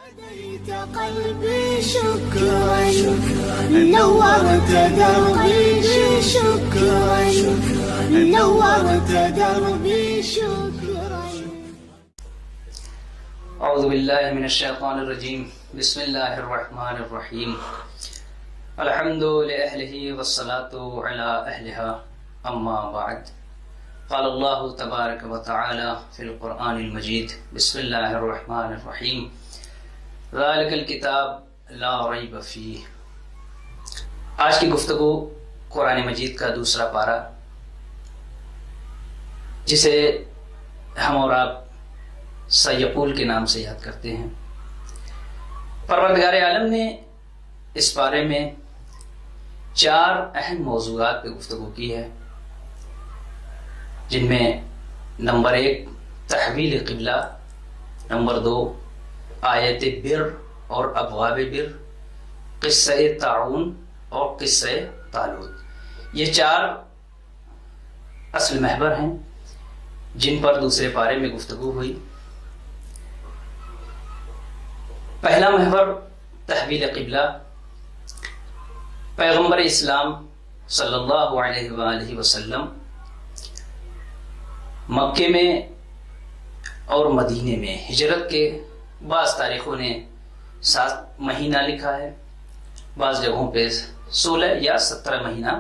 هديت قلبي شكرا نورت دربي شكرا نورت دربي شكرا. اعوذ باللہ من الشیطان الرجیم. بسم اللہ الرحمن الرحیم. الحمد لأہلہ والصلاة علی اہلہا. اما بعد. قال اللہ تبارک و تعالی فی القرآن المجید. بسم اللہ الرحمن الرحیم. ذالک الکتاب لا ریب فیہ. آج کی گفتگو قرآن مجید کا دوسرا پارہ، جسے ہم اور آپ سیقول کے نام سے یاد کرتے ہیں. پروردگار عالم نے اس پارے میں 4 اہم موضوعات پہ گفتگو کی ہے، جن میں نمبر 1 تحویل قبلہ، نمبر 2 آیت بر اور ابواب بر، قصہ طاعون اور قصہ طالوت. یہ 4 اصل محور ہیں جن پر دوسرے پارے میں گفتگو ہوئی. پہلا محور تحویل قبلہ. پیغمبر اسلام صلی اللہ علیہ وآلہ وسلم مکے میں اور مدینے میں ہجرت کے بعض تاریخوں نے 7 مہینہ لکھا ہے، بعض جگہوں پہ 16 یا 17 مہینہ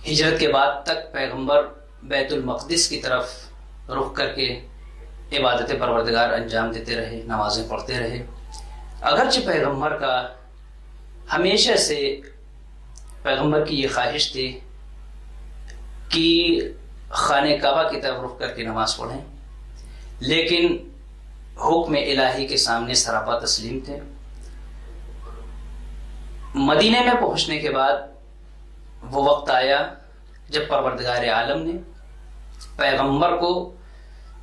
ہجرت کے بعد تک پیغمبر بیت المقدس کی طرف رخ کر کے عبادت پروردگار انجام دیتے رہے، نمازیں پڑھتے رہے. اگرچہ پیغمبر کا ہمیشہ سے پیغمبر کی یہ خواہش تھی کہ خانہ کعبہ کی طرف رخ کر کے نماز پڑھیں، لیکن حکم الہی کے سامنے سراپا تسلیم تھے. مدینے میں پہنچنے کے بعد وہ وقت آیا جب پروردگار عالم نے پیغمبر کو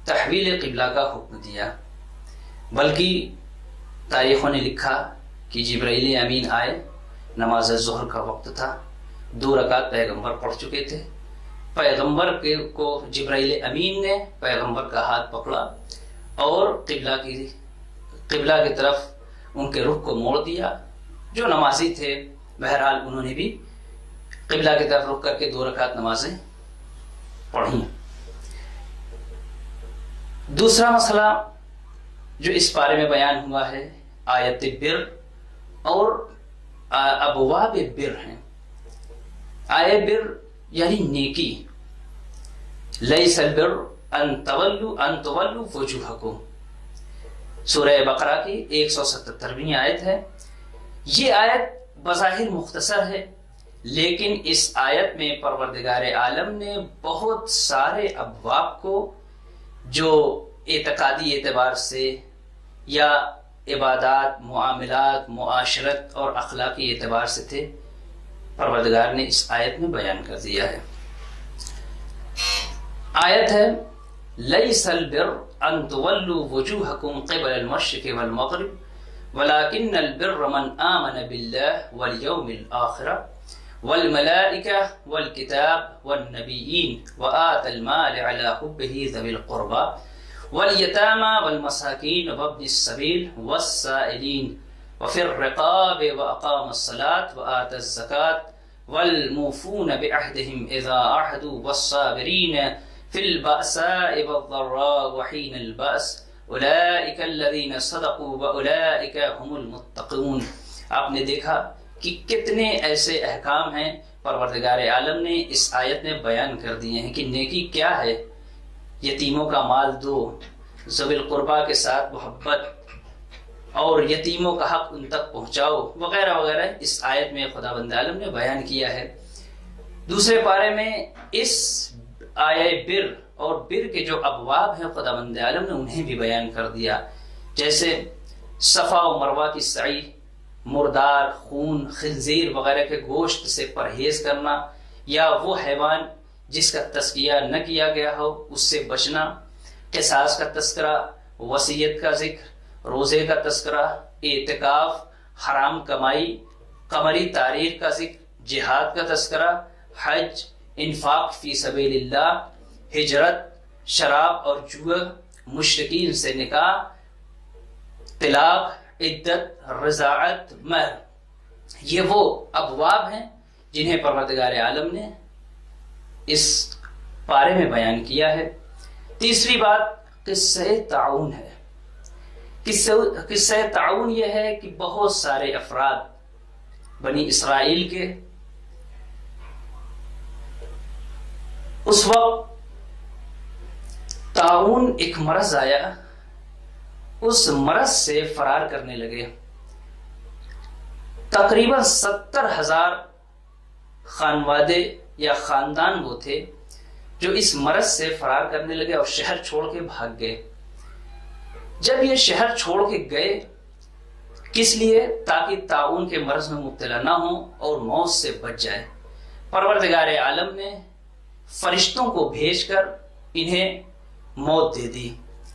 تحویل قبلہ کا حکم دیا. بلکہ تاریخوں نے لکھا کہ جبرائیل امین آئے، نماز ظہر کا وقت تھا، 2 رکعت پیغمبر پڑھ چکے تھے. پیغمبر کو جبرائیل امین نے پیغمبر کا ہاتھ پکڑا اور قبلہ کی طرف ان کے رخ کو موڑ دیا. جو نمازی تھے بہرحال انہوں نے بھی قبلہ کی طرف رخ کر کے 2 رکعت نمازیں پڑھیں. دوسرا مسئلہ جو اس بارے میں بیان ہوا ہے آیت بر اور ابواب بر ہیں. آیت بر یعنی نیکی. لیس البر ان تولوا وجوہکم. سورہ بقرہ کی 177ویں آیت ہے. یہ آیت بظاہر مختصر ہے، لیکن اس آیت میں پروردگار عالم نے بہت سارے ابواب کو جو اعتقادی اعتبار سے یا عبادات، معاملات، معاشرت اور اخلاقی اعتبار سے تھے، پروردگار نے اس آیت میں بیان کر دیا ہے. آیت ہے لیس البر ان تولوا وجوہکم قبل المشرق والمغرب ولكن البر من آمن بالله واليوم الآخر والملائكة والكتاب والنبيين وآتى المال على حبه ذوي القربى واليتامى والمساكين وابن السبيل والسائلين وفي الرقاب وأقام الصلاة وآتى الزكاة والموفون بعهدهم إذا عهدوا والصابرين في البأساء والضراء وحين البأس اولئک الذین صدقوا واولئک هم المتقون. آپ نے دیکھا کہ کتنے ایسے احکام ہیں پروردگار عالم نے اس آیت میں بیان کر دیے ہیں کہ نیکی کیا ہے. یتیموں کا مال دو، ذوی القربا کے ساتھ محبت، اور یتیموں کا حق ان تک پہنچاؤ، وغیرہ وغیرہ اس آیت میں خداوند عالم نے بیان کیا ہے. دوسرے پارے میں اس آیت بر اور بر کے جو ابواب ہیں خداوند عالم نے انہیں بھی بیان کر دیا، جیسے صفا و مروہ کی سعی، مردار، خون، خنزیر وغیرہ کے گوشت سے پرہیز کرنا، یا وہ حیوان جس کا تذکیہ نہ کیا گیا ہو اس سے بچنا، قصاص کا تذکرہ، وصیت کا ذکر، روزے کا تذکرہ، اعتکاف، حرام کمائی، قمری تاریخ کا ذکر، جہاد کا تذکرہ، حج، انفاق فی سبیل اللہ، ہجرت، شراب اور جوا، مشرکین سے نکاح، طلاق، عدت، رضاعت، مہر، یہ وہ ابواب ہیں جنہیں پروردگار عالم نے اس پارے میں بیان کیا ہے۔ تیسری بات قصہ تعاون ہے۔ قصہ تعاون یہ ہے کہ بہت سارے افراد بنی اسرائیل کے اس وقت تعاون ایک مرض آیا، اس مرض سے فرار کرنے لگے۔ تقریباً 70,000 خانوادے یا خاندان وہ تھے جو اس مرض سے فرار کرنے لگے اور شہر چھوڑ کے بھاگ گئے۔ جب یہ شہر چھوڑ کے گئے، کس لیے؟ تاکہ تعاون کے مرض میں مبتلا نہ ہوں اور موت سے بچ جائے۔ پروردگار عالم نے فرشتوں کو بھیج کر انہیں موت دے دی،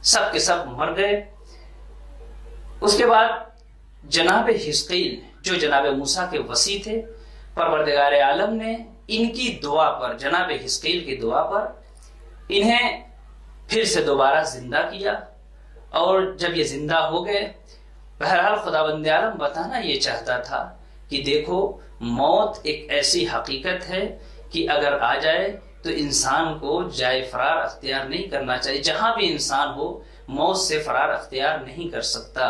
سب کے سب مر گئے۔ اس کے بعد جناب حزقیل جو جناب موسیٰ کے وصی تھے، پروردگار عالم نے ان کی دعا پر، جناب حزقیل کی دعا پر، انہیں پھر سے دوبارہ زندہ کیا، اور جب یہ زندہ ہو گئے، بہرحال خداوند عالم بتانا یہ چاہتا تھا کہ دیکھو، موت ایک ایسی حقیقت ہے کہ اگر آ جائے تو انسان کو جائے فرار اختیار نہیں کرنا چاہیے۔ جہاں بھی انسان ہو، موت سے فرار اختیار نہیں کر سکتا۔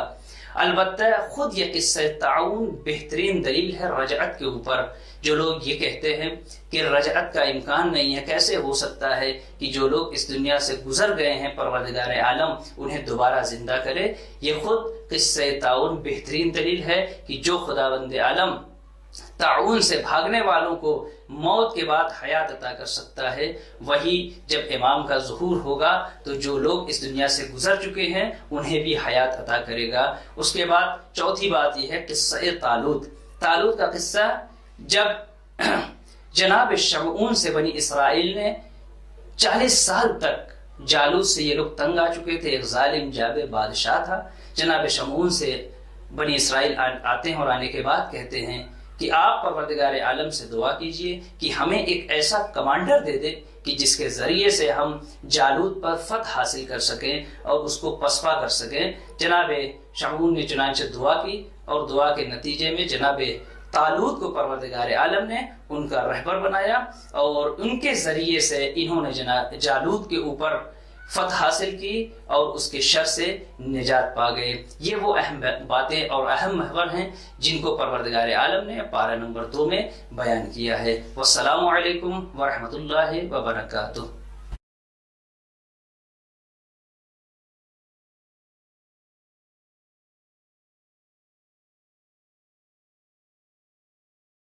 البتہ خود یہ قصہ تعاون بہترین دلیل ہے رجعت کے اوپر۔ جو لوگ یہ کہتے ہیں کہ رجعت کا امکان نہیں ہے، کیسے ہو سکتا ہے کہ جو لوگ اس دنیا سے گزر گئے ہیں پروردگار عالم انہیں دوبارہ زندہ کرے، یہ خود قصہ تعاون بہترین دلیل ہے کہ جو خداوند عالم تعاون سے بھاگنے والوں کو موت کے بعد حیات عطا کر سکتا ہے، وہی جب امام کا ظہور ہوگا تو جو لوگ اس دنیا سے گزر چکے ہیں انہیں بھی حیات عطا کرے گا۔ اس کے بعد چوتھی بات یہ ہے قصہ طالوت۔ طالوت کا قصہ، جب جناب شمعون سے بنی اسرائیل نے 40 سال تک، جالوت سے یہ لوگ تنگ آ چکے تھے، ایک ظالم جابر بادشاہ تھا، جناب شمعون سے بنی اسرائیل آتے ہیں اور آنے کے بعد کہتے ہیں کہ آپ پروردگار عالم سے دعا کیجئے کہ ہمیں ایک ایسا کمانڈر دے دے کہ جس کے ذریعے سے ہم جالوت پر فتح حاصل کر سکیں اور اس کو پسپا کر سکیں۔ جناب شمعون نے چنانچہ دعا کی، اور دعا کے نتیجے میں جناب طالوت کو پروردگار عالم نے ان کا رہبر بنایا، اور ان کے ذریعے سے انہوں نے جالوت کے اوپر فتح حاصل کی اور اس کے شر سے نجات پا گئے۔ یہ وہ اہم باتیں اور اہم محور ہیں جن کو پروردگار عالم نے پارہ نمبر 2 میں بیان کیا ہے۔ والسلام علیکم ورحمۃ اللہ وبرکاتہ۔